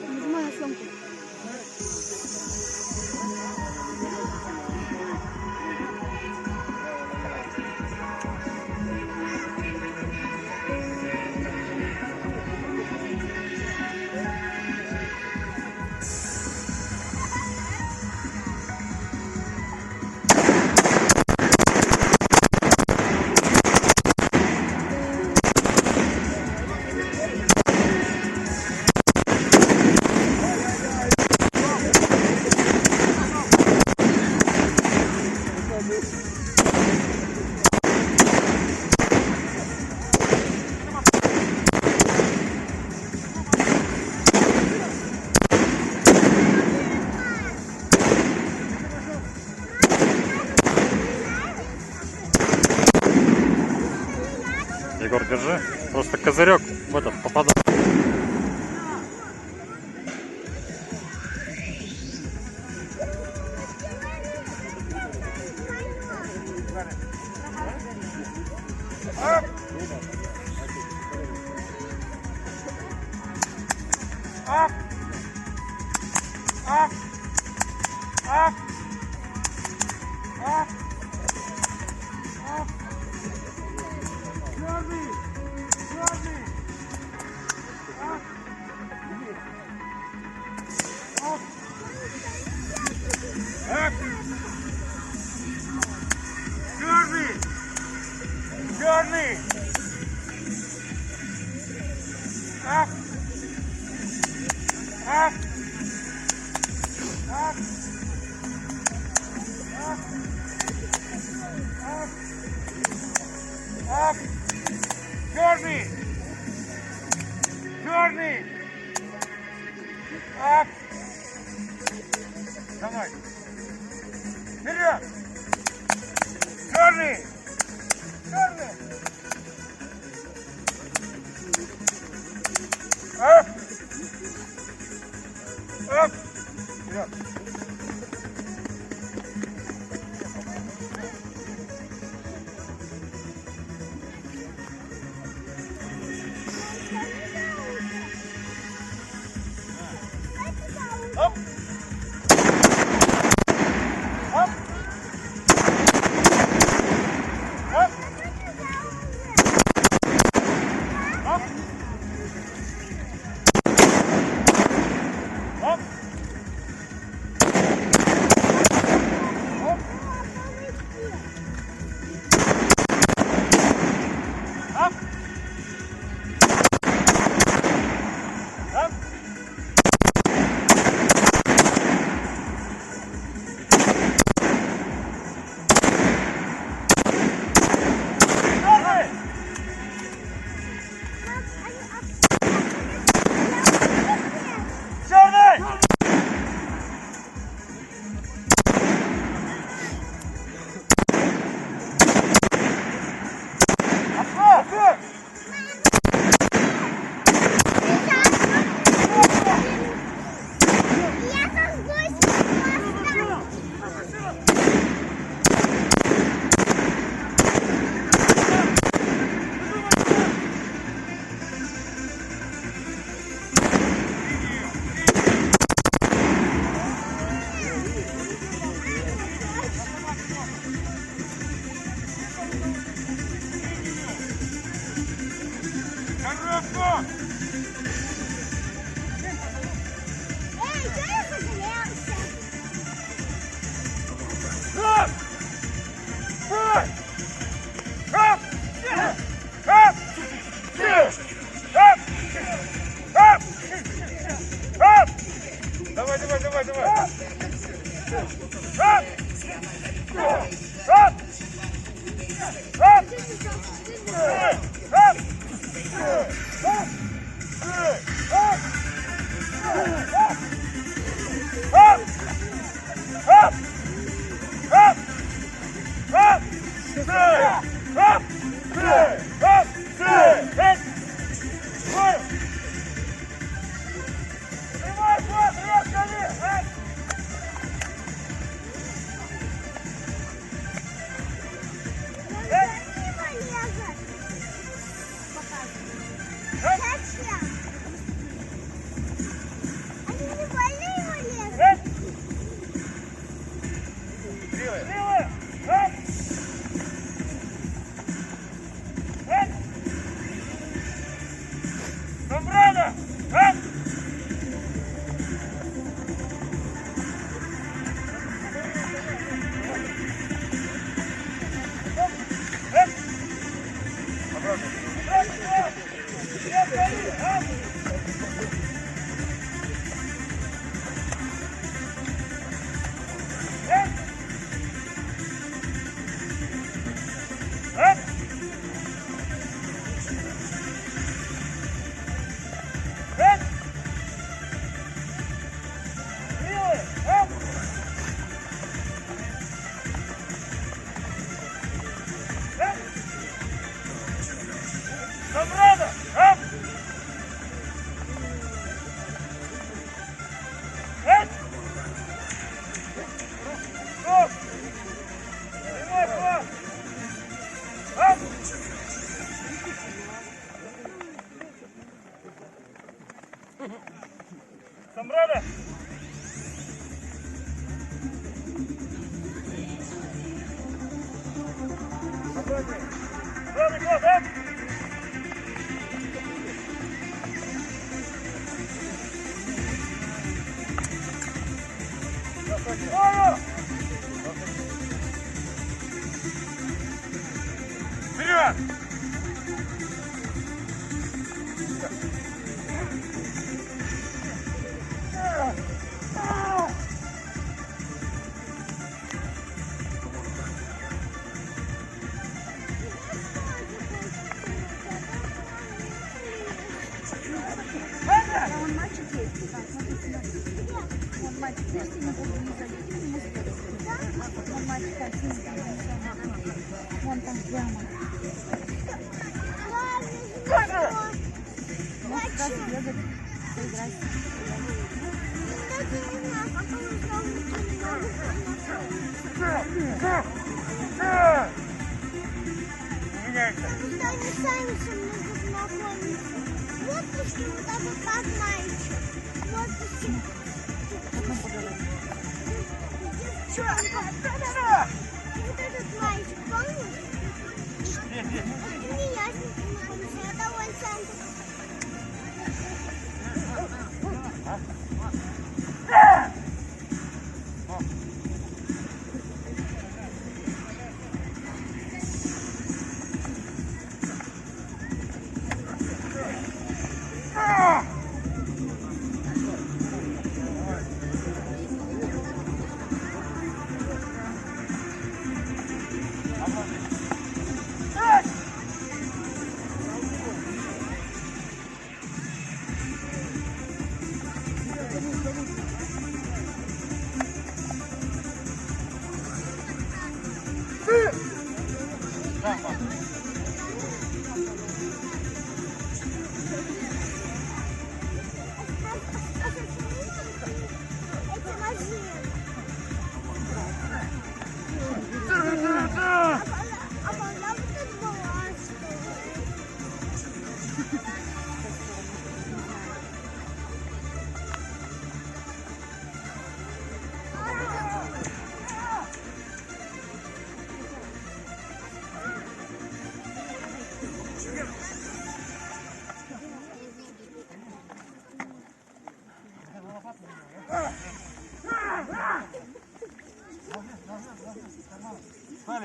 Нажимай на съемку. Егор, держи. Просто козырек в этот попадает. Черный! Up! Up! Up! Up! Up! Up! Черный! Черный! Up! Давай! Вперед! Черный! Черный! Up! Up! Вперед! Up! Up! Up! Up! Up! Up! Up! Черный! Отход! Коробку! Эй, что я загулялся? Up! Up! Up! Up! Up! Up! Up! Давай, давай, давай, давай! Up! Up! Up! Up! Up! Левая! Оп! Оп! Камбрана! Оп! Камрана! Оп! Оп! Оп! Прямой хват! Оп! Камрана! Правый хват! Оп! Вперед! Он мальчик есть. Да, смотрите, он мальчик есть, не буду не залить, ему следует. Он мальчик один, вон там прямо. Может, как бегать, поиграть. Меняйся. Что они сами со мной познакомились. Вот почему вот этот как мальчик. Вот почему. Девчонка. Вот этот мальчик, помнишь? Вот меня с ним познакомился. Это он сам. Это машина. А когда вот это баланс?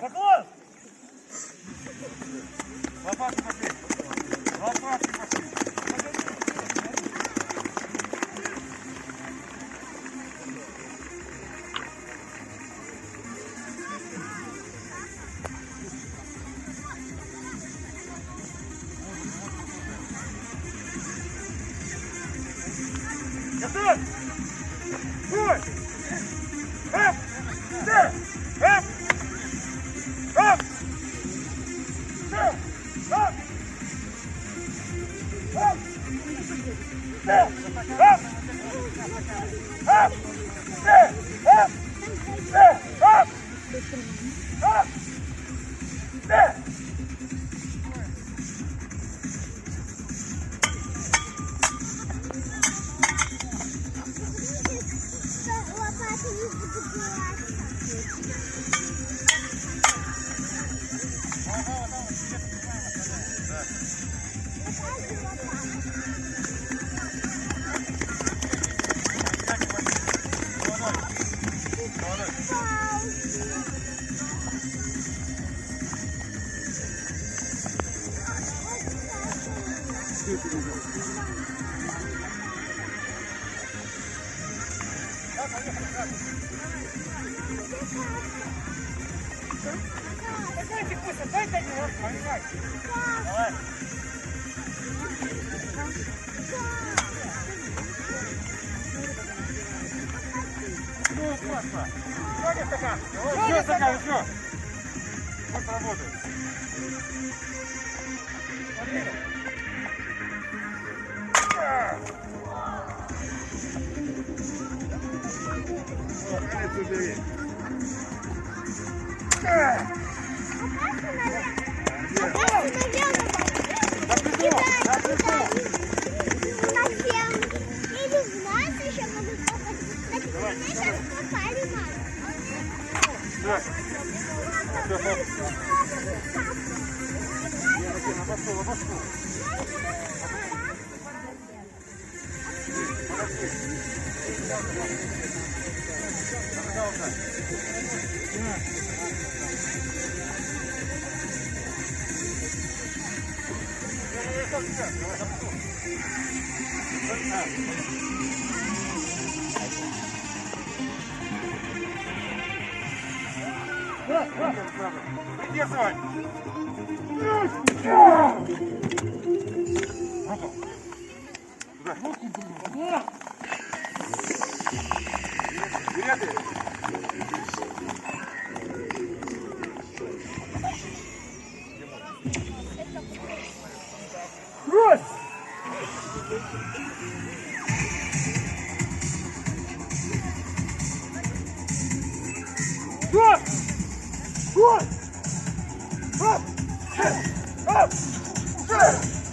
Поклон! Лопатки пошли. Лопатки пошли. Готов! Бой! Оп! Да! Оп! Оп! Да! Оп! Оп! Да! Оп! Оп! Да! Оп! Да! Оп! Оп! Да! Лопата не будет убираться. Дайте, Костя, дайте один раз поиграть. Давай. Ну, классно. Сегодня стакан. Еще стакан, еще. Вот работает. Палец убери. Придерживай! Руку! Туда! Билеты! Брось! Брось! Брось! Оп! Оп! Оп!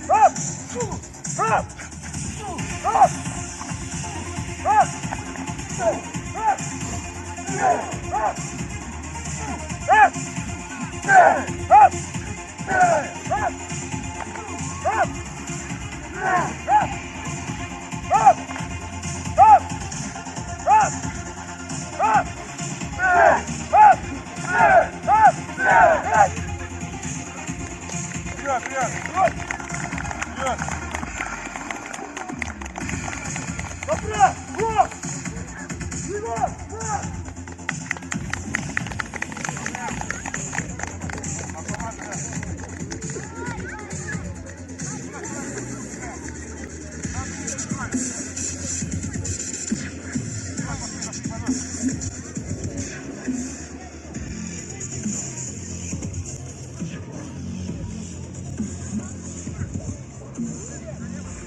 Оп! Оп! Добре! Вот!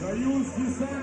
Союз